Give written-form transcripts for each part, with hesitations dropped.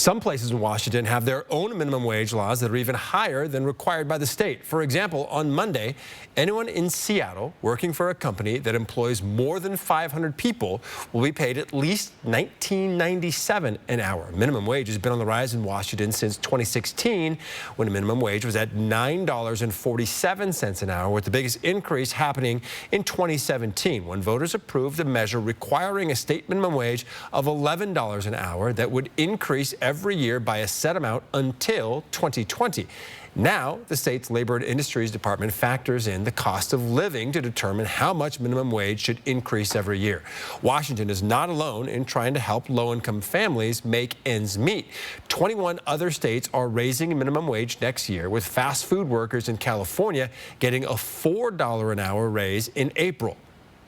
Some places in Washington have their own minimum wage laws that are even higher than required by the state. For example, on Monday, anyone in Seattle working for a company that employs more than 500 people will be paid at least $19.97 an hour. Minimum wage has been on the rise in Washington since 2016, when the minimum wage was at $9.47 an hour, with the biggest increase happening in 2017, when voters approved a measure requiring a state minimum wage of $11 an hour that would increase every year by a set amount until 2020. Now, the state's Labor and Industries Department factors in the cost of living to determine how much minimum wage should increase every year. Washington is not alone in trying to help low-income families make ends meet. 21 other states are raising minimum wage next year, with fast food workers in California getting a $4 an hour raise in April.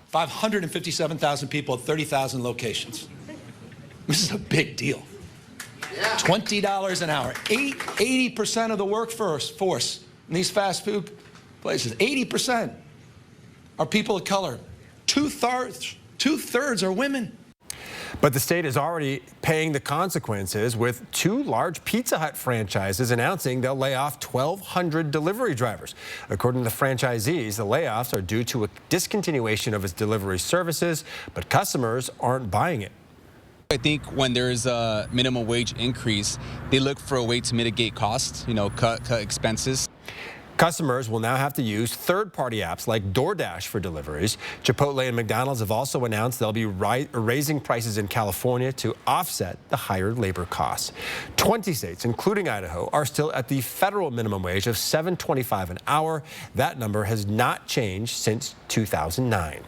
557,000 people at 30,000 locations. This is a big deal. $20 an hour. 80% of the workforce in these fast food places, 80% are people of color. Two-thirds are women. But the state is already paying the consequences, with 2 large Pizza Hut franchises announcing they'll lay off 1,200 delivery drivers. According to the franchisees, the layoffs are due to a discontinuation of its delivery services, but customers aren't buying it. I think when there's a minimum wage increase, they look for a way to mitigate costs, cut expenses. Customers will now have to use third-party apps like DoorDash for deliveries. Chipotle and McDonald's have also announced they'll be raising prices in California to offset the higher labor costs. 20 states, including Idaho, are still at the federal minimum wage of $7.25 an hour. That number has not changed since 2009.